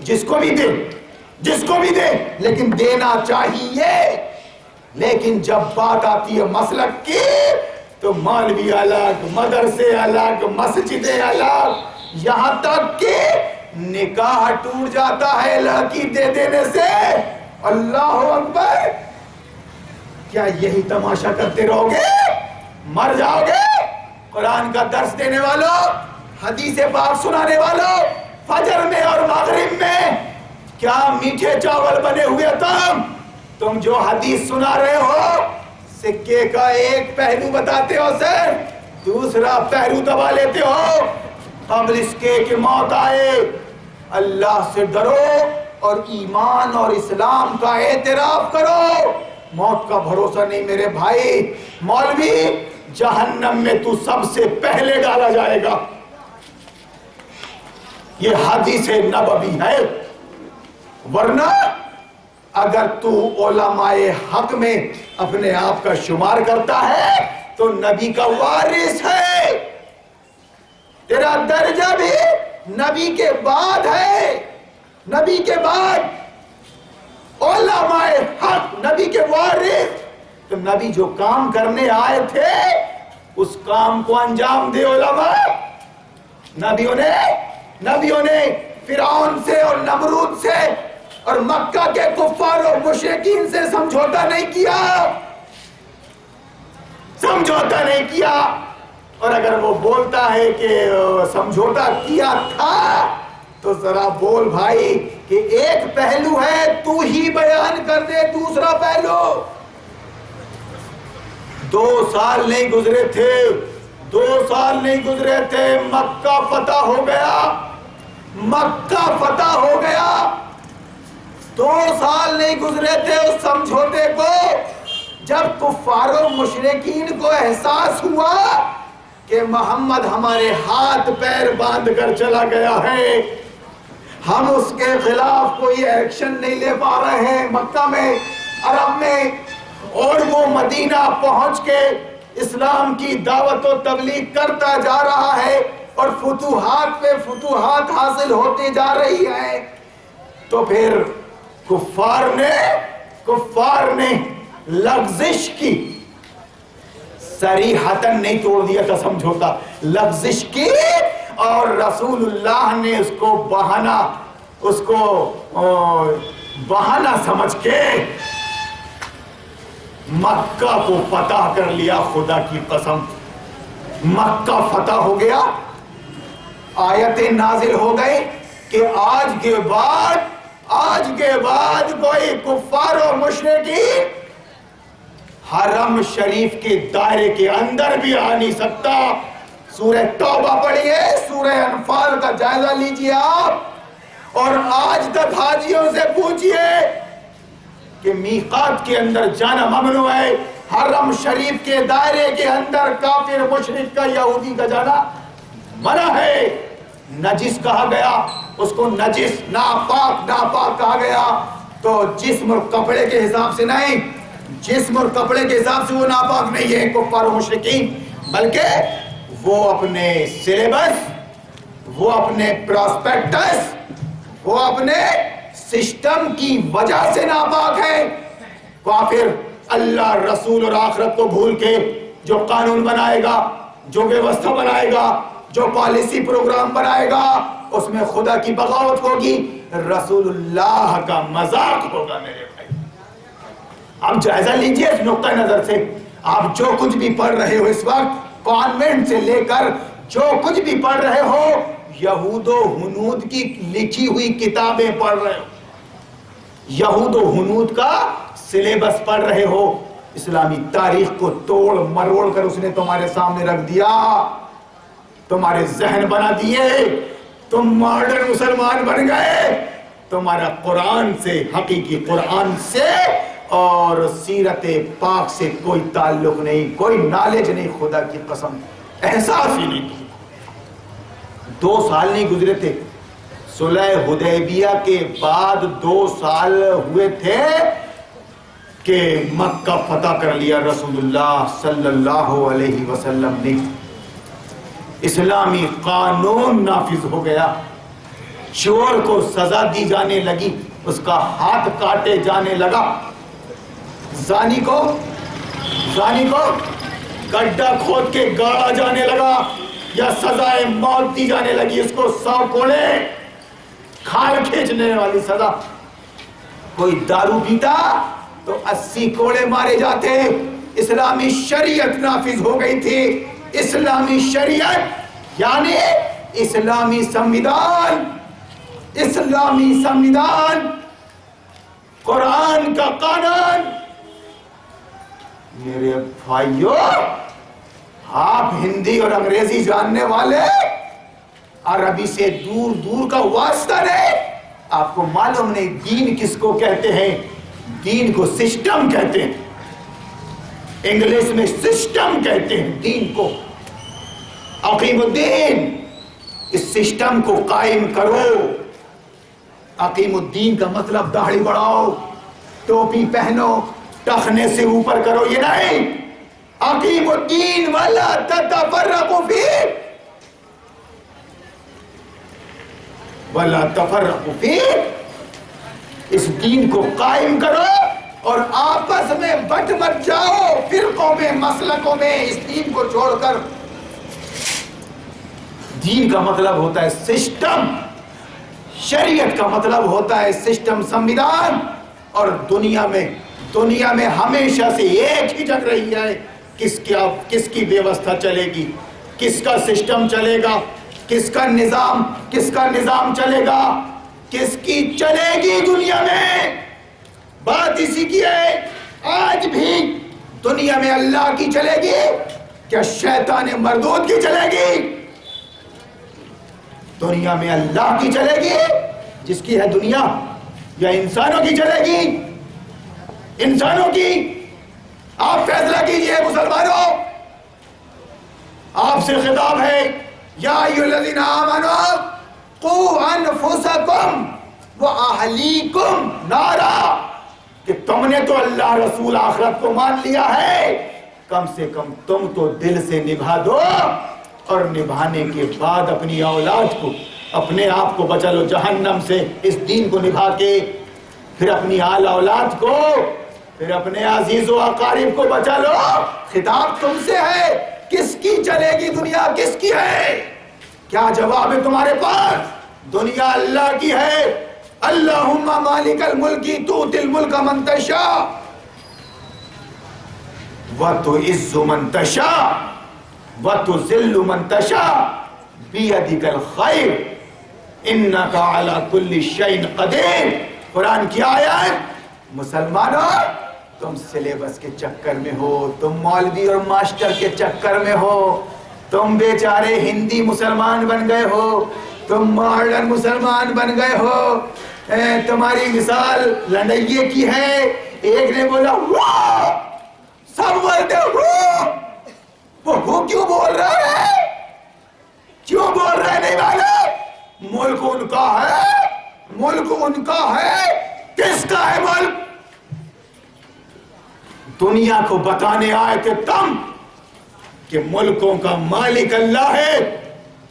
جس کو بھی دے، جس کو بھی دے، لیکن دینا چاہیے۔ لیکن جب بات آتی ہے مسلک کی تو مولوی الگ، مدرسے الگ، مسجدیں الگ، یہاں تک کہ نکاح ٹوٹ جاتا ہے لڑکی دے دینے سے۔ اللہ اکبر! کیا یہی تماشا کرتے رہو گے؟ مر جاؤ گے؟ قرآن کا درس دینے والوں، حدیث پاک سنانے والوں، فجر میں اور مغرب میں کیا میٹھے چاول بنے ہوئے تم جو حدیث سنا رہے ہو سکے کا ایک پہلو بتاتے ہو، صرف دوسرا پہلو دبا لیتے ہو۔ قبل اس کے کہ موت آئے اللہ سے ڈرو اور ایمان اور اسلام کا اعتراف کرو۔ موت کا بھروسہ نہیں میرے بھائی۔ مولوی، جہنم میں تو سب سے پہلے ڈالا جائے گا، یہ حدیث نبوی ہے۔ ورنہ اگر تو علماء حق میں اپنے آپ کا شمار کرتا ہے تو نبی کا وارث ہے، تیرا درجہ بھی نبی کے بعد ہے، نبی کے بعد علماء حق، نبی کے وارث۔ تو نبی جو کام کرنے آئے تھے اس کام کو انجام دے علماء۔ نبیوں نے فرعون سے اور نمرود سے اور مکہ کے کفار اور مشرکین سے سمجھوتا نہیں کیا، سمجھوتا نہیں کیا۔ اور اگر وہ بولتا ہے کہ سمجھوتا کیا تھا تو ذرا بول بھائی کہ ایک پہلو ہے تو ہی بیان کر دے دوسرا پہلو۔ 2 سال نہیں گزرے تھے، 2 سال نہیں گزرے تھے، مکہ فتح ہو گیا، مکہ فتح ہو گیا۔ 2 سال نہیں گزرے تھے اس سمجھوتے کو، جب کفار و مشرکین کو احساس ہوا کہ محمد ہمارے ہاتھ پیر باندھ کر چلا گیا ہے، ہم اس کے خلاف کوئی ایکشن نہیں لے پا رہے ہیں مکہ میں، عرب میں، اور وہ مدینہ پہنچ کے اسلام کی دعوت و تبلیغ کرتا جا رہا ہے اور فتوحات پہ فتوحات حاصل ہوتی جا رہی ہیں، تو پھر کفار نے لغزش کی، صریحتاً نہیں توڑ دیا تھا سمجھوتا، لغزش کی، اور رسول اللہ نے اس کو بہانہ سمجھ کے مکہ کو فتح کر لیا۔ خدا کی قسم مکہ فتح ہو گیا، آیتیں نازل ہو گئی کہ آج کے بعد کوئی کفار و مشرکین حرم شریف کے دائرے کے اندر بھی آ نہیں سکتا۔ سورہ توبہ پڑھیے، سورہ انفال کا جائزہ لیجئے آپ، اور آج تک حاجیوں سے پوچھئے کہ میقات کے اندر جانا ممنوع ہے، حرم شریف کے دائرے کے اندر کافر مشرک کا یہودی کا جانا منع ہے۔ نجس کہا گیا، اس کو نجس، ناپاک کہا گیا، تو جسم اور کپڑے کے حساب سے نہیں، جسم اور کپڑے کے حساب سے وہ ناپاک نہیں ہے کفار و مشرکین، بلکہ وہ اپنے سلیبس، وہ اپنے پراسپیکٹس، وہ اپنے سسٹم کی وجہ سے ناپاک ہے۔ کافر اللہ، رسول اور آخرت کو بھول کے جو قانون بنائے گا، جو ویوستھا بنائے گا، جو پالیسی پروگرام بنائے گا، اس میں خدا کی بغاوت ہوگی، رسول اللہ کا مذاق ہوگا میرے بھائی۔ آپ جائزہ لیجئے اس نقطہ نظر سے، آپ جو کچھ بھی پڑھ رہے ہو اس وقت، کانوینٹ سے لے کر جو کچھ بھی پڑھ رہے ہو، یہود و ہنود کی لکھی ہوئی کتابیں پڑھ رہے ہو، یہود و ہنود کا سلیبس پڑھ رہے ہو، اسلامی تاریخ کو توڑ مروڑ کر اس نے تمہارے سامنے رکھ دیا، تمہارے ذہن بنا دیے، تم ماڈرن مسلمان بن گئے، تمہارا قرآن سے، حقیقی قرآن سے اور سیرت پاک سے کوئی تعلق نہیں، کوئی نالج نہیں، خدا کی قسم احساس ہی نہیں۔ 2 سال نہیں گزرے تھے، صلح حدیبیہ کے بعد 2 سال ہوئے تھے کہ مکہ فتح کر لیا رسول اللہ صلی اللہ علیہ وسلم نے، اسلامی قانون نافذ ہو گیا، چور کو سزا دی جانے لگی، اس کا ہاتھ کاٹے جانے لگا، زانی کو گڈھا کھود کے گاڑا جانے لگا یا سزائے موت دی جانے لگی، اس کو 100 کوڑے کھال کھینچنے والی سزا۔ کوئی دارو پیتا تو 80 کوڑے مارے جاتے۔ اسلامی شریعت نافذ ہو گئی تھی، اسلامی شریعت یعنی اسلامی سمویدھان، قرآن کا قانون۔ میرے بھائیو، آپ ہندی اور انگریزی جاننے والے، عربی سے دور دور کا واسطہ نہیں، آپ کو معلوم نہیں دین کس کو کہتے ہیں؟ دین کو سسٹم کہتے ہیں، انگلش میں سسٹم کہتے ہیں دین کو۔ اقیم الدین، اس سسٹم کو قائم کرو۔ اقیم الدین کا مطلب داڑھی بڑھاؤ، ٹوپی پہنو، ٹخنے سے اوپر کرو، یہ نہیں۔ اقیم الدین ولا تتفرقوا فیہ، ولا تفرقوا فیہ، اس دین کو قائم کرو اور آپس میں بٹ مت جاؤ، فرقوں میں، مسلکوں میں، اس دین کو چھوڑ کر۔ دین کا مطلب ہوتا ہے سسٹم، شریعت کا مطلب ہوتا ہے سسٹم، سمویدھان۔ اور دنیا میں ہمیشہ سے ایک ہی جگ رہی ہے، کس کی ویوستھا چلے گی، کس کا سسٹم چلے گا، کس کا نظام چلے گا، کس کی چلے گی دنیا میں۔ بات اسی کی ہے، آج بھی دنیا میں اللہ کی چلے گی کیا شیطان مردود کی چلے گی؟ دنیا میں اللہ کی چلے گی جس کی ہے دنیا، یا انسانوں کی چلے گی؟ انسانوں کی۔ آپ فیصلہ کیجئے مسلمانوں، آپ سے خطاب ہے، یا ایھا الذین آمنوا قوا انفسکم واہلیکم نارا، کہ تم نے تو اللہ رسول آخرت کو مان لیا ہے، کم سے کم تم تو دل سے نبھا دو، اور نبھانے کے بعد اپنی اولاد کو، اپنے آپ کو بچا لو جہنم سے، اس دین کو نبھا کے، پھر اپنی آل اولاد کو، پھر اپنے عزیز و اقارب کو بچا لو۔ خطاب تم سے ہے، کس کی چلے گی دنیا، کس کی ہے؟ کیا جواب ہے تمہارے پاس؟ دنیا اللہ کی ہے۔ اللہم مالک الملک تؤتی الملک من تشاء وتعز من تشاء وتذل من تشاء بیدک الخیر انک علی کل شیء قدیر۔ قرآن کی آیت۔ مسلمانوں، تم سلیبس کے چکر میں ہو، تم مولوی اور ماسٹر کے چکر میں ہو، تم بیچارے ہندی مسلمان بن گئے ہو، تم ماڈرن مسلمان بن گئے ہو۔ تمہاری مثال لنڈئیے کی ہے، ایک نے بولا واہ، سب بولتے وہ کیوں بول رہا ہے، کیوں بول رہے نہیں معلوم؟ ملک ان کا ہے، ملک ان کا ہے۔ کس کا ہے ملک؟ دنیا کو بتانے آئے تھے تم کہ ملکوں کا مالک اللہ ہے،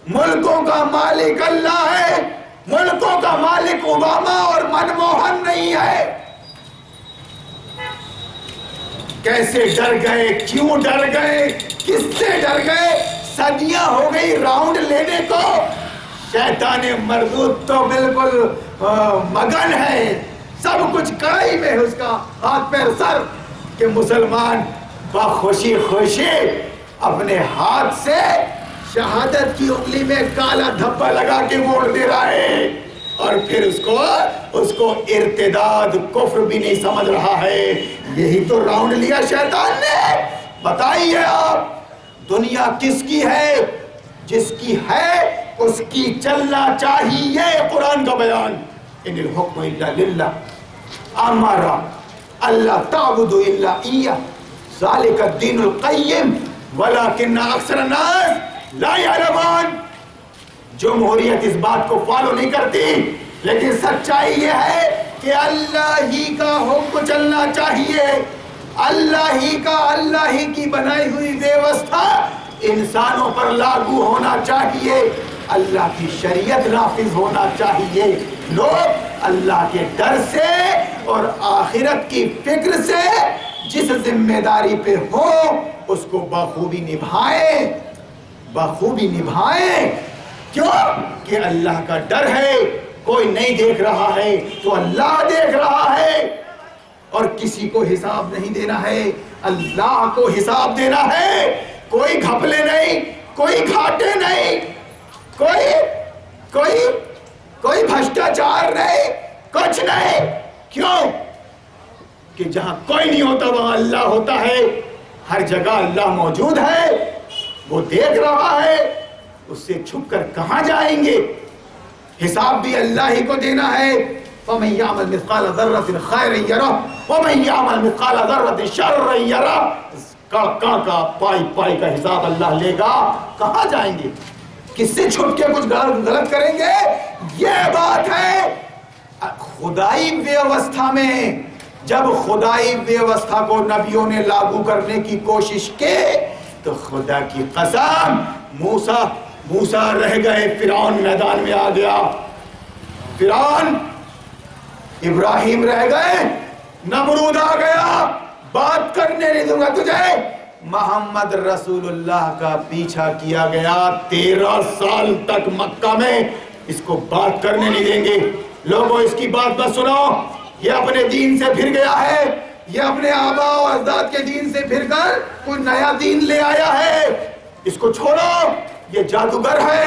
ملکوں کا مالک اللہ ہے، ملکوں کا مالک اوباما اور منموہن نہیں ہے۔ کیسے ڈر گئے، کیوں ڈر گئے، کس سے ڈر گئے؟ صدیاں ہو گئی راؤنڈ لینے کو، شیطان مردود تو بالکل مگن ہے، سب کچھ کڑائی میں ہے اس کا، ہاتھ پیر سر، کہ مسلمان بخوشی خوشی اپنے ہاتھ سے شہادت کی انگلی میں کالا دھبا لگا کے ووٹ دے رہا ہے، اور پھر اس کو ارتداد کفر بھی نہیں سمجھ رہا ہے۔ یہی تو راؤنڈ لیا شیطان نے۔ بتائیے آپ، دنیا کس کی ہے؟ جس کی ہے اس کی چلنا چاہیے۔ قرآن کا بیان، ان الحکم الا للہ امر اللہ تعبدوا الا ایہ ذالک الدین القیم ولکن اکثر الناس لا یعلمون۔ جمہوریت اس بات کو فالو نہیں کرتی، لیکن سچائی یہ ہے کہ اللہ ہی کا حکم چلنا چاہیے، اللہ ہی کی بنائی ہوئی ویوستھا انسانوں پر لاگو ہونا چاہیے۔ اللہ کی شریعت نافذ ہونا چاہیے. لوگ اللہ کے ڈر سے اور آخرت کی فکر سے جس ذمہ داری پہ ہو اس کو بخوبی نبھائیں، بخوبی نبھائیں. کیوں؟ کہ اللہ کا ڈر ہے. کوئی نہیں دیکھ رہا ہے تو اللہ دیکھ رہا ہے، اور کسی کو حساب نہیں دینا ہے، اللہ کو حساب دینا ہے. کوئی گھپلے نہیں، کوئی گھاٹے نہیں، کوئی بھشٹاچار نہیں، کچھ نہیں. کیوں؟ کہ جہاں کوئی نہیں ہوتا وہاں اللہ ہوتا ہے. ہر جگہ اللہ موجود ہے، وہ دیکھ رہا ہے. اس سے چھپ کر کہاں جائیں گے؟ حساب بھی اللہ ہی کو دینا ہے. وَمَن يَعْمَلْ مِثْقَالَ ذَرَّةٍ خَيْرًا يَرَهُ وَمَن يَعْمَلْ مِثْقَالَ ذَرَّةٍ شَرًّا يَرَهُ. کا پائی کا حساب اللہ لے گا. کہاں جائیں گے؟ کس سے چھپ کے کچھ غلط کریں گے؟ یہ بات ہے. خدائی ویوستھا میں جب خدائی ویوستھا کو نبیوں نے لاگو کرنے کی کوشش کی تو خدا کی قسم موسیٰ رہ گئے، فرعون میدان میں آ گیا. فرعون، ابراہیم رہ گئے، نمرود آ گیا. بات کرنے نہیں دوں گا تجھے. محمد رسول اللہ کا پیچھا کیا گیا 13 سال تک مکہ میں. اس کو بات کرنے نہیں دیں گے. لوگوں اس کی بات مت سنو، یہ اپنے دین سے پھر گیا ہے، یہ اپنے آبا و اجداد کے دین سے پھر کر کوئی نیا دین لے آیا ہے. اس کو چھوڑو. یہ جادوگر ہے،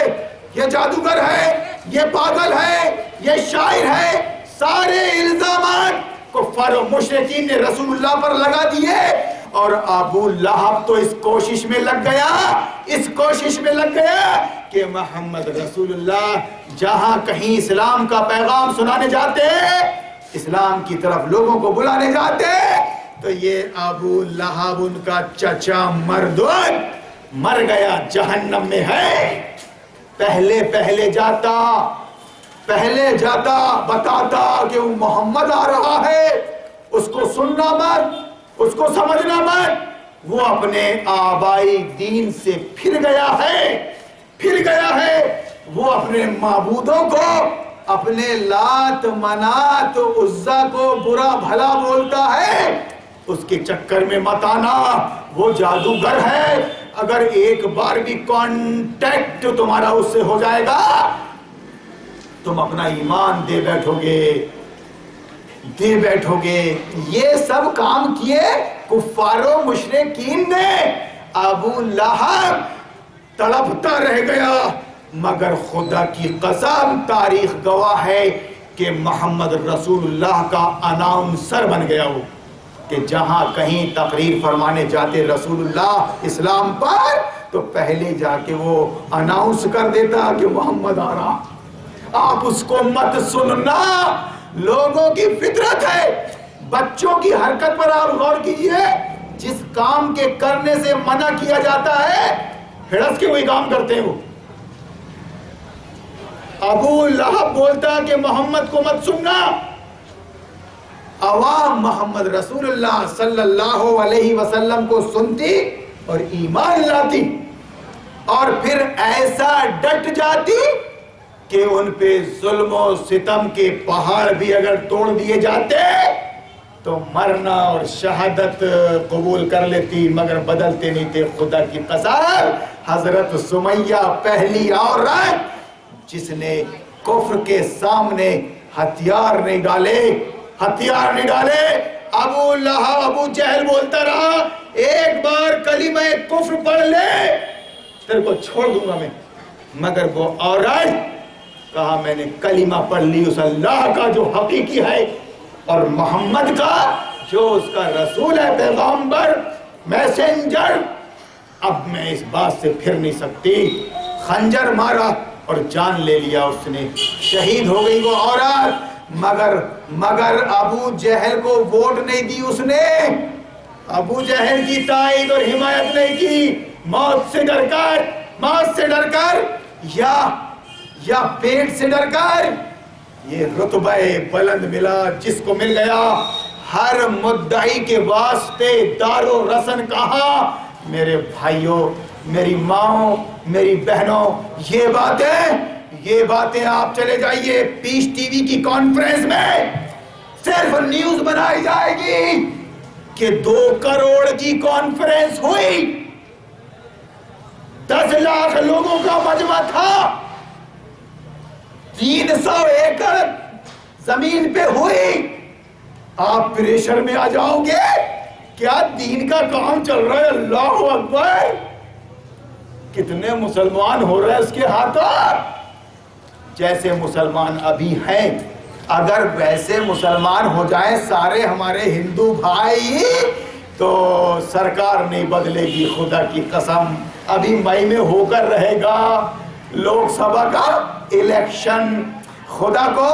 یہ جادوگر ہے، یہ پاگل ہے، یہ شاعر ہے. سارے الزامات کفار و مشرکین نے رسول اللہ پر لگا دیے. اور ابو لہب تو اس کوشش میں لگ گیا کہ محمد رسول اللہ جہاں کہیں اسلام کا پیغام سنانے جاتے، اسلام کی طرف لوگوں کو بلانے جاتے، تو یہ ابو لہب ان کا چچا مردود مر گیا، جہنم میں ہے. پہلے جاتا بتاتا کہ وہ محمد آ رہا ہے. اس کو سننا مت، اس کو سمجھنا مت. وہ اپنے آبائی دین سے پھر گیا ہے. وہ اپنے معبودوں کو، اپنے لات منات عزا کو برا بھلا بولتا ہے. اس کے چکر میں مت آنا. وہ جادوگر ہے. اگر ایک بار بھی کانٹیکٹ تمہارا اس سے ہو جائے گا تم اپنا ایمان دے بیٹھو گے. یہ سب کام کیے کفار و مشرکین نے. ابو لہب تڑپتا رہ گیا، مگر خدا کی قسم تاریخ گواہ ہے کہ محمد رسول اللہ کا اناؤنسر بن گیا. وہ کہ جہاں کہیں تقریر فرمانے جاتے رسول اللہ اسلام پر تو پہلے جا کے وہ اناؤنس کر دیتا کہ محمد آ رہا. آپ اس کو مت سننا. لوگوں کی فطرت ہے. بچوں کی حرکت پر آپ غور کیجئے. جس کام کے کرنے سے منع کیا جاتا ہے ہڑس کے وہی کام کرتے ہیں. وہ ابو لہب بولتا کہ محمد کو مت سننا. عوام محمد رسول اللہ صلی اللہ علیہ وسلم کو سنتی اور ایمان لاتی، اور پھر ایسا ڈٹ جاتی کہ ان پہ ظلم و ستم کے پہاڑ بھی اگر توڑ دیے جاتے تو مرنا اور شہادت قبول کر لیتی، مگر بدلتے نہیں تھے. خدا کی قسم حضرت سمیہ پہلی عورت جس نے کفر کے سامنے ہتھیار نہیں ڈالے. ابو جہل بولتا رہا ایک بار کلمہ کفر پڑھ لے تیرے کو چھوڑ دوں گا میں، مگر وہ عورت کہا میں نے کلمہ پڑھ لی اس اللہ کا جو حقیقی ہے اور محمد کا جو اس کا رسول ہے، پیغامبر، میسنجر. اب میں اس بات سے پھر نہیں سکتی. خنجر مارا اور جان لے لیا اس نے. شہید ہو گئی وہ عورت. مگر ابو جہل کو ووٹ نہیں دی اس نے. ابو جہل کی تائید اور حمایت نہیں کی. موت سے ڈر کر یا پیٹ سے ڈر کر یہ رتبہ بلند ملا جس کو مل گیا. ہر مدعی کے واسطے دار و رسن کہا. میرے بھائیوں، میری ماں، میری بہنوں، یہ باتیں آپ چلے جائیے پیش ٹی وی کی کانفرنس میں صرف نیوز بنائی جائے گی کہ 2 کروڑ کی کانفرنس ہوئی، 10 لاکھ لوگوں کا مجمع تھا، 300 ایکڑ زمین پہ ہوئی. آپ پریشر میں آ جاؤ گے، کیا دین کا کام چل رہا ہے؟ اللہ اکبر. کتنے مسلمان ہو رہے ہیں اس کے ہاتھوں؟ جیسے مسلمان ابھی ہیں، اگر ویسے مسلمان ہو جائیں سارے ہمارے ہندو بھائی تو سرکار نہیں بدلے گی، خدا کی قسم. ابھی مئی میں ہو کر رہے گا لوک سبھا کا الیکشن. خدا کو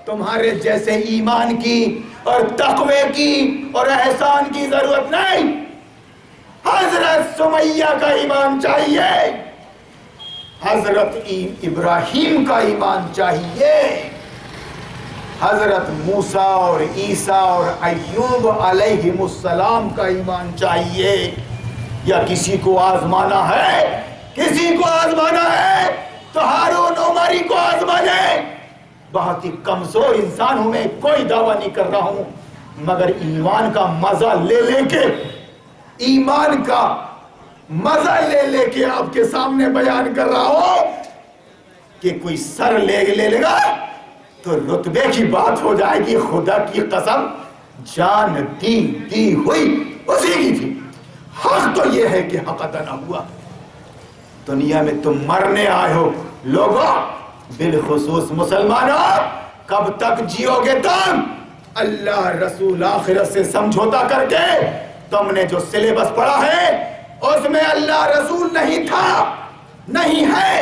تمہارے جیسے ایمان کی اور تقوی کی اور احسان کی ضرورت نہیں. حضرت سمیہ کا ایمان چاہیے، حضرت ابراہیم کا ایمان چاہیے، حضرت موسیٰ اور عیسیٰ اور ایوب علیہ السلام کا ایمان چاہیے. یا کسی کو آزمانا ہے، تو ہارون عمری کو آزمانے. بہت ہی کمزور انسان ہوں میں، کوئی دعویٰ نہیں کر رہا ہوں، مگر ایمان کا مزہ لے کے آپ کے سامنے بیان کر رہا ہوں کہ کوئی سر لے لے گا تو رتبے کی بات ہو جائے گی. خدا کی قسم جان دی ہوئی اسی کی تھی. حق تو یہ ہے کہ حق ادا نہ ہوا. دنیا میں تم مرنے آئے ہو لوگوں، بالخصوص مسلمانوں. کب تک جیو گے تم؟ اللہ رسول آخرت سے سمجھوتا کر کے تم نے جو سلیبس پڑھا ہے اس میں اللہ رسول نہیں تھا، نہیں ہے.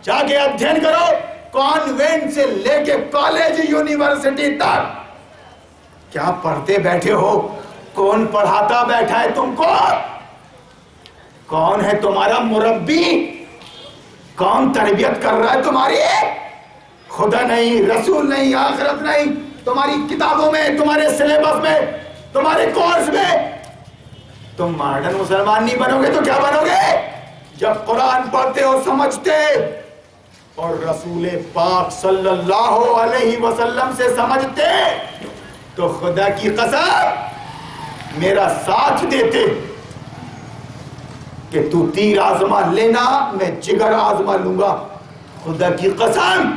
جا کے ادھین کرو، کانوینٹ سے لے کے کالج یونیورسٹی تک کیا پڑھتے بیٹھے ہو؟ کون پڑھاتا بیٹھا ہے تم کو؟ کون ہے تمہارا مربی؟ کون تربیت کر رہا ہے تمہاری؟ خدا نہیں، رسول نہیں، آخرت نہیں. تمہاری کتابوں میں، تمہارے سلیبس میں، تمہارے کورس میں. تم ماڈرن مسلمان نہیں بنو گے تو کیا بنو گے؟ جب قرآن پڑھتے اور سمجھتے اور رسول پاک صلی اللہ علیہ وسلم سے سمجھتے تو خدا کی قسم میرا ساتھ دیتے کہ تو تیر آزما لینا، میں جگر آزما لوں گا. خدا کی قسم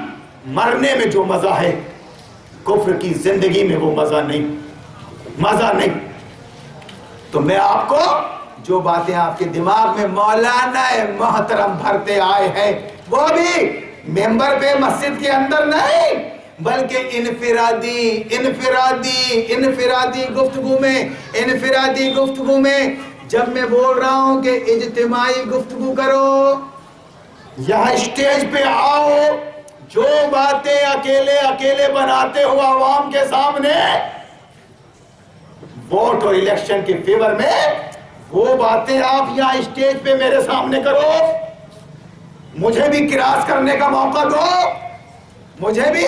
مرنے میں جو مزہ ہے کفر کی زندگی میں وہ مزہ نہیں. تو میں آپ کو جو باتیں آپ کے دماغ میں مولانا محترم بھرتے آئے ہیں وہ بھی ممبر پہ مسجد کے اندر نہیں بلکہ انفرادی گفتگو میں جب میں بول رہا ہوں کہ اجتماعی گفتگو کرو، یہاں اسٹیج پہ آؤ، جو باتیں اکیلے بناتے ہو عوام کے سامنے ووٹ اور الیکشن کے فیور میں، وہ باتیں آپ یہاں اسٹیج پہ میرے سامنے کرو. مجھے بھی کراس کرنے کا موقع دو، مجھے بھی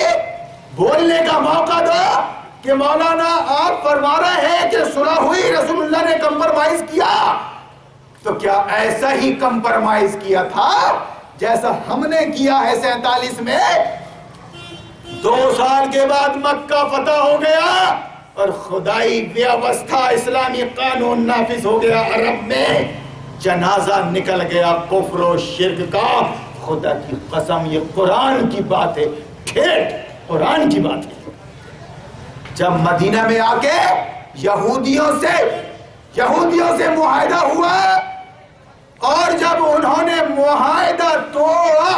بولنے کا موقع دو کہ مولانا آپ فرما رہے ہیں کہ صلح ہوئی، رسول اللہ نے کمپرمائز کیا، تو کیا ایسا ہی کمپرمائز کیا تھا جیسا ہم نے کیا ہے 47 میں؟ 2 سال کے بعد مکہ فتح ہو گیا اور خدائی ویوستھا، اسلامی قانون نافذ ہو گیا. عرب میں جنازہ نکل گیا کفر و شرک کا. خدا کی قسم یہ قرآن کی بات ہے، ٹھیٹ قرآن کی بات ہے. جب مدینہ میں آ کے یہودیوں سے معاہدہ ہوا اور جب انہوں نے معاہدہ توڑا،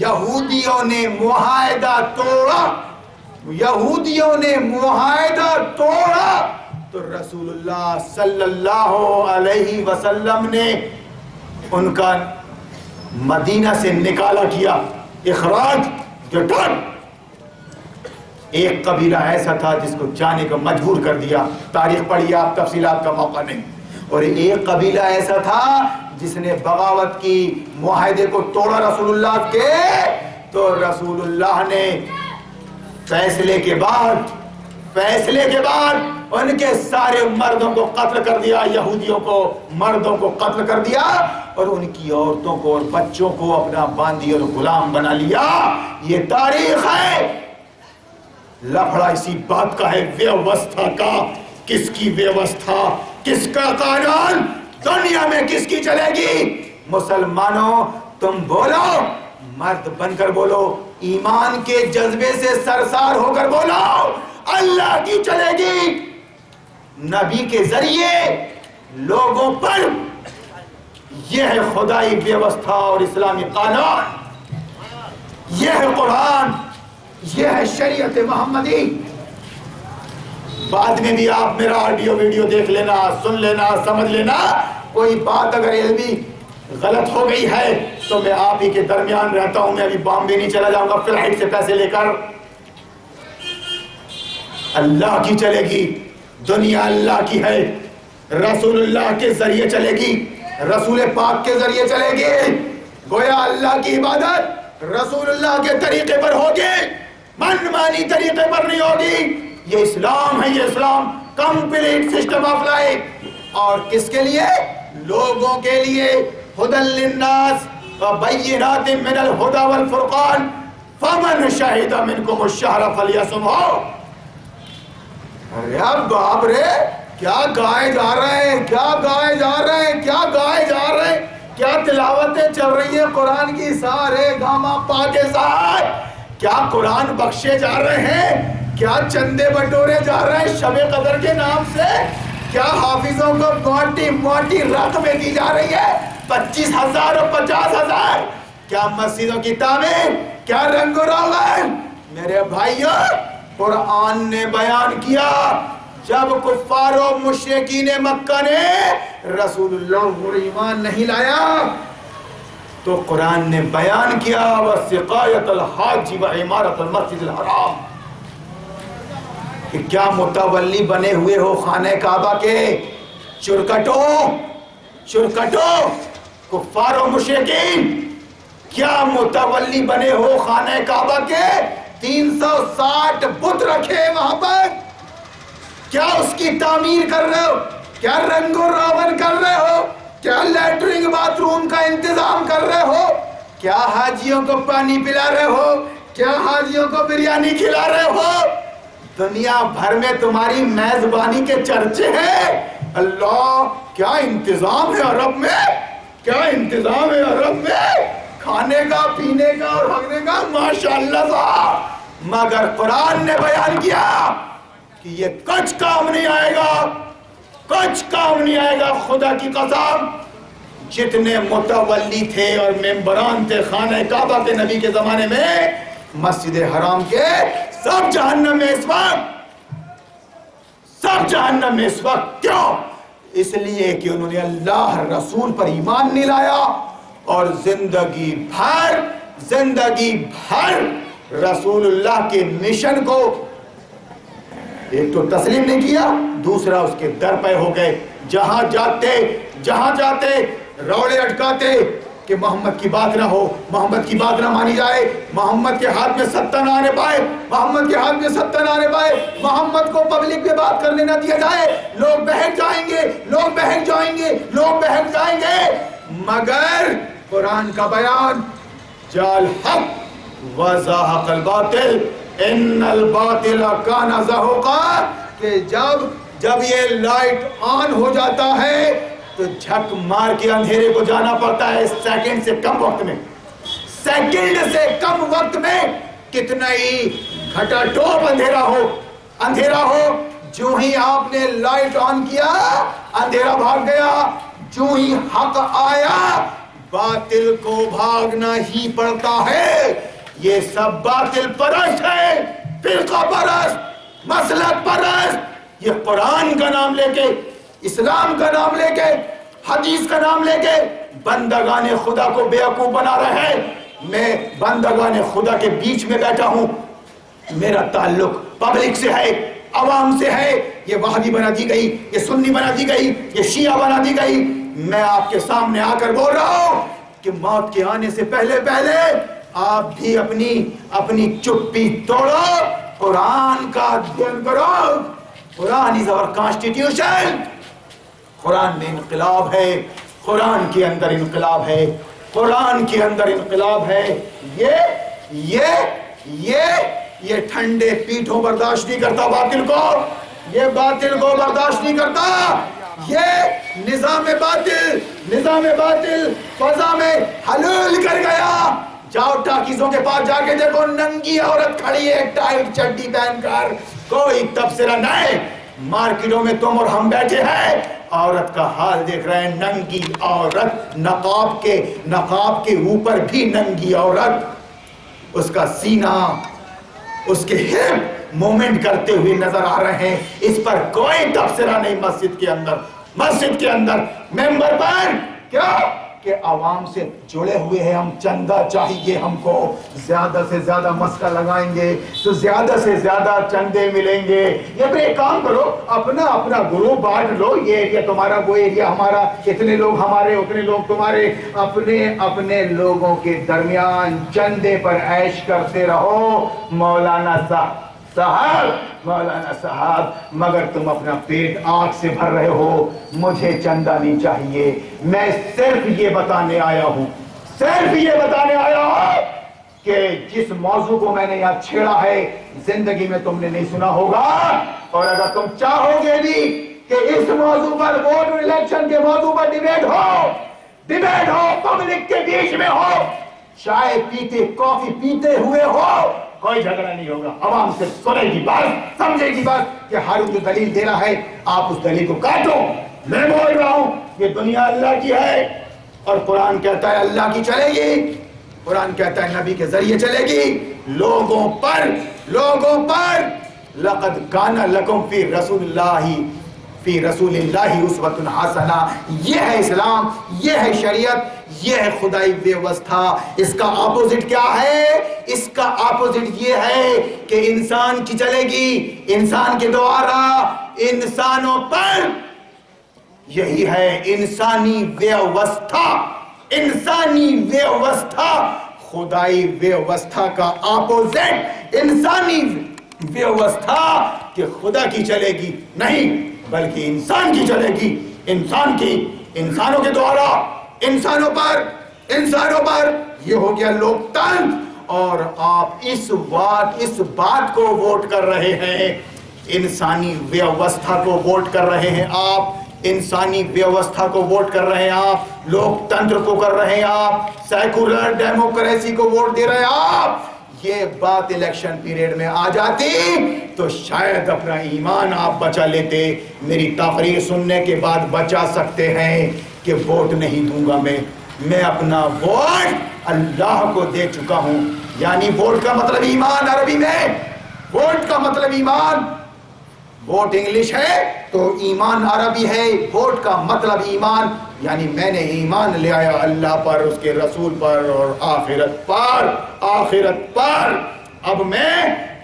یہودیوں نے معاہدہ توڑا تو رسول اللہ صلی اللہ علیہ وسلم نے ان کا مدینہ سے نکالا کیا، اخراج. ایک قبیلہ ایسا تھا جس کو جانے کو مجبور کر دیا، تاریخ پڑھیے آپ، تفصیلات کا موقع نہیں. اور ایک قبیلہ ایسا تھا جس نے بغاوت کی، معاہدے کو توڑا رسول اللہ کے، تو رسول اللہ نے فیصلے کے بعد ان کے سارے مردوں کو قتل کر دیا، یہودیوں کو مردوں کو قتل کر دیا اور ان کی عورتوں کو اور بچوں کو اپنا باندی اور غلام بنا لیا. یہ تاریخ ہے. لفڑا اسی بات کا ہے، ویوستھا کا. کس کی ویوستھا، کس کا قانون دنیا میں کس کی چلے گی؟ مسلمانوں تم بولو، مرد بن کر بولو، ایمان کے جذبے سے سرسار ہو کر بولو، اللہ کی چلے گی. نبی کے ذریعے لوگوں پر. یہ ہے خدائی ویوستھا اور اسلامی قانون. یہ ہے قرآن، یہ ہے شریعت محمدی. بعد میں بھی آپ میرا آڈیو ویڈیو دیکھ لینا، سن لینا، سمجھ لینا. کوئی بات اگر علمی غلط ہو گئی ہے تو میں آپ ہی کے درمیان رہتا ہوں. میں ابھی بامبے نہیں چلا جاؤں گا فلائٹ سے پیسے لے کر. اللہ کی چلے گی، دنیا اللہ کی ہے، رسول اللہ کے ذریعے چلے گی، رسول پاک کے ذریعے چلے گی. گویا اللہ کی عبادت رسول اللہ کے طریقے پر ہوگی، من مانی طریقے پر نہیں ہوگی. یہ اسلام ہے، یہ اسلام کمپلیٹ سسٹم آف لائف. اور کس کے لیے؟ لوگوں کے لیے. ہدی للناس وبینات من الہدی والفرقان فمن شہد منکم الشہر فلیصمہ. ارے اب باپ رے، کیا گائے جا رہے ہیں، کیا گائے جا رہے ہیں، کیا گائے جا رہے ہیں، کیا تلاوتیں چل رہی ہیں قرآن کی، سارے گاما پا کے ساتھ. کیا قرآن بخشے جا رہے ہیں، کیا چندے بٹورے جا رہے ہیں شب قدر کے نام سے. کیا حافظوں کو موٹی موٹی رقمیں دی جا رہی ہے، 25,000 اور 50,000. کیا مسجدوں کی تعمیر، کیا رنگ و روغن. میرے بھائیو، قرآن نے بیان کیا جب کفار و مشرکین مکہ نے رسول اللہ پر ایمان نہیں لایا تو قرآن نے بیان کیا وَسِقَایَةَ الْحَاجِّ وَعِمَارَةَ الْمَسْجِدِ الْحَرَامِ کہ کیا متولی بنے ہوئے ہو خانہ کعبہ کے. چرکٹو کفار و مشرکین، کیا متولی بنے ہو خانہ کعبہ کے. 360 بت رکھے وہاں پر. کیا اس کی تعمیر کر رہے ہو، کیا رنگ و روغن کر رہے ہو، کیا لیٹرنگ باتھ روم کا انتظام کر رہے ہو، کیا حاجیوں کو پانی پلا رہے ہو، کیا حاجیوں کو بریانی کھلا رہے ہو. دنیا بھر میں تمہاری میزبانی کے چرچے ہیں. اللہ، کیا انتظام ہے عرب میں، کیا انتظام ہے عرب میں، کھانے کا، پینے کا اور ہگنے کا. ماشاءاللہ صاحب. مگر قرآن نے بیان کیا کہ یہ کچھ کام نہیں آئے گا، کچھ کام نہیں آئے گا. خدا کی قسم، جتنے متولی تھے اور ممبران تھے خانہ کعبہ کے نبی کے زمانے میں، مسجد حرام کے، سب جہنم میں اس وقت، سب جہنم میں اس وقت. کیوں؟ اس لیے کہ انہوں نے اللہ رسول پر ایمان نہیں لایا اور زندگی بھر رسول اللہ کے مشن کو ایک تو تسلیم نہیں کیا، دوسرا اس کے در پہ ہو گئے. جہاں جاتے روڑے اٹکاتے کہ محمد کی بات نہ ہو، محمد کی بات نہ مانی جائے، محمد کے ہاتھ میں ستہ نہ آنے پائے، محمد کے ہاتھ میں ستہ نہ آنے پائے، محمد کو پبلک میں بات کرنے نہ دیا جائے. لوگ بہک جائیں گے، لوگ بہک جائیں گے، لوگ بہک جائیں گے. مگر قرآن کا بیان جاء الحق وزهق الباطل ان الباطل کان زہوقا کہ جب یہ لائٹ آن ہو جاتا ہے تو جھک مار کے اندھیرے کو جانا پڑتا ہے. سیکنڈ سے کم وقت میں کتنا ہی گھٹا ٹوپ اندھیرا ہو، جو ہی آپ نے لائٹ آن کیا اندھیرا بھاگ گیا. جو ہی حق آیا باطل کو بھاگنا ہی پڑتا ہے. یہ سب باطل پرست ہے، فرقہ پرست، مسلک پرست. یہ قرآن کا نام لے کے، اسلام کا نام لے کے، حدیث کا نام لے کے بندگان خدا کو بیوقوف بنا رہے ہیں. میں بندگان خدا کے بیچ میں بیٹھا ہوں، میرا تعلق پبلک سے ہے، عوام سے ہے. یہ وہابی بنا دی گئی، یہ سنی بنا دی گئی، یہ شیعہ بنا دی گئی. میں آپ کے سامنے آ کر بول رہا ہوں کہ موت کے آنے سے پہلے آپ بھی اپنی چپی توڑو، قرآن کا ادھین کرو. قرآن از اور کانسٹیٹیوشن. قرآن میں انقلاب ہے، قرآن کے اندر انقلاب ہے، قرآن کے اندر انقلاب ہے۔ یہ ٹھنڈے پیٹھوں برداشت نہیں کرتا باطل کو، یہ باطل کو برداشت نہیں کرتا۔ یہ نظام باطل فضا میں حلول کر گیا۔ جاؤ ٹاکیزوں کے پاس جا کے دیکھو، ننگی عورت کھڑی ہے ٹائٹ چڈی پہن کر، کوئی تبصرہ نہیں۔ مارکیٹوں میں تم اور ہم بیٹھے ہیں، عورت کا حال دیکھ رہے ہیں، ننگی عورت، نقاب کے اوپر بھی ننگی عورت، اس کا سینہ، اس کے ہپ مومنٹ کرتے ہوئے نظر آ رہے ہیں۔ اس پر کوئی تبصرہ نہیں۔ مسجد کے اندر ممبر پر کیا کہ عوام سے جڑے ہوئے ہیں ہم، چندہ چاہیے ہم کو، زیادہ سے زیادہ مسکہ لگائیں گے تو زیادہ سے زیادہ چندے ملیں گے۔ یہ پھر ایک کام کرو، اپنا گروپ بانٹ لو، یہ ایریا تمہارا، وہ ایریا ہمارا، اتنے لوگ ہمارے، اتنے لوگ تمہارے، اپنے لوگوں کے درمیان چندے پر عیش کرتے رہو۔ مولانا صاحب، مگر تم اپنا پیٹ آگ سے بھر رہے ہو۔ مجھے چندہ نہیں چاہیے، میں صرف یہ بتانے آیا ہوں کہ جس موضوع کو میں نے یہاں چھیڑا ہے زندگی میں تم نے نہیں سنا ہوگا، اور اگر تم چاہو گے بھی کہ اس موضوع پر، ووٹ اور الیکشن کے موضوع پر ڈیبیٹ ہو، پبلک کے بیچ میں ہو، چائے پیتے، کافی پیتے ہوئے ہو، کوئی جھگڑا نہیں ہوگا۔ عوام سے سنے گی بات، سمجھے گی بات کہ ہارون جو دلیل دے رہا ہے آپ اس دلیل کو کاٹو۔ میں بول رہا ہوں یہ دنیا اللہ کی ہے، اور قرآن کہتا ہے اللہ کی چلے گی، قرآن کہتا ہے نبی کے ذریعے چلے گی، لوگوں پر لقد کان لکم فی رسول اللہ اسوۃ حسنہ۔ یہ ہے اسلام، یہ ہے شریعت، یہ ہے خدائی ویوستھا۔ اس کا اپوزٹ کیا ہے؟ اس کا اپوزٹ یہ ہے کہ انسان کی چلے گی، انسان کے دوارا انسانوں پر، یہی ہے انسانی ویوستھا۔ خدائی ویوستھا کا اپوزٹ انسانی ویوستھا کہ خدا کی چلے گی نہیں، بلکہ انسان کی چلے گی، انسانوں کے دوارا انسانوں پر۔ یہ ہو گیا لوکتنتر، اور آپ اس بات کو ووٹ کر رہے ہیں، انسانی ویوستھا کو ووٹ کر رہے ہیں آپ، انسانی ویوستھا کو ووٹ کر رہے ہیں آپ، لوکتنتر کو کر رہے ہیں آپ، سیکولر ڈیموکریسی کو ووٹ دے رہے ہیں آپ۔ یہ بات الیکشن پیریڈ میں آ جاتی تو شاید اپنا ایمان آپ بچا لیتے۔ میری تقریر سننے کے بعد بچا سکتے ہیں کہ ووٹ نہیں دوں گا میں اپنا ووٹ اللہ کو دے چکا ہوں۔ یعنی ووٹ کا مطلب ایمان، عربی میں ووٹ کا مطلب ایمان، ووٹ انگلش ہے تو ایمان عربی ہے، ووٹ کا مطلب ایمان، یعنی میں نے ایمان لے آیا اللہ پر، اس کے رسول پر اور آخرت پر۔ اب میں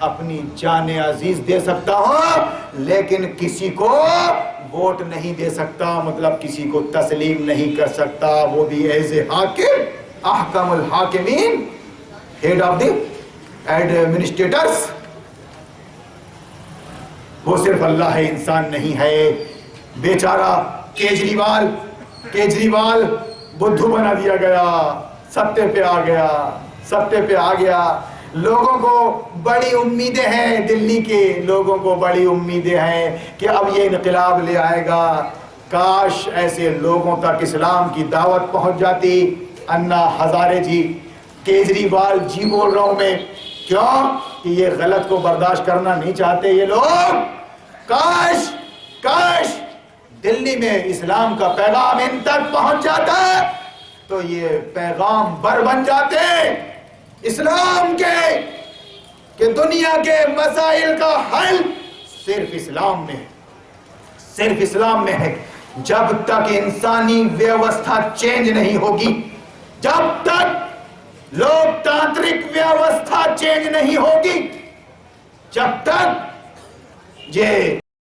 اپنی جان عزیز دے سکتا ہوں لیکن کسی کو ووٹ نہیں دے سکتا، مطلب کسی کو تسلیم نہیں کر سکتا، وہ بھی ایز اے حاکم، احکم الحاکمین، ہیڈ آف دی ایڈمنسٹریٹرز، وہ صرف اللہ ہے، انسان نہیں ہے۔ بیچارہ کیجریوال بدھو بنا دیا گیا، ستے پہ آ گیا۔ لوگوں کو بڑی امیدیں ہیں، دلی کے لوگوں کو بڑی امیدیں ہیں کہ اب یہ انقلاب لے آئے گا۔ کاش ایسے لوگوں تک اسلام کی دعوت پہنچ جاتی۔ انا ہزارے جی، کیجریوال جی بول رہا ہوں میں، کیوں کہ یہ غلط کو برداشت کرنا نہیں چاہتے یہ لوگ۔ کاش دلی میں اسلام کا پیغام ان تک پہنچ جاتا تو یہ پیغام بر بن جاتے اسلام کے، کہ دنیا کے مسائل کا حل صرف اسلام میں ہے۔ جب تک انسانی ویوستھا چینج نہیں ہوگی، جب تک لوکتانترک ویوستھا چینج نہیں ہوگی، جب تک یہ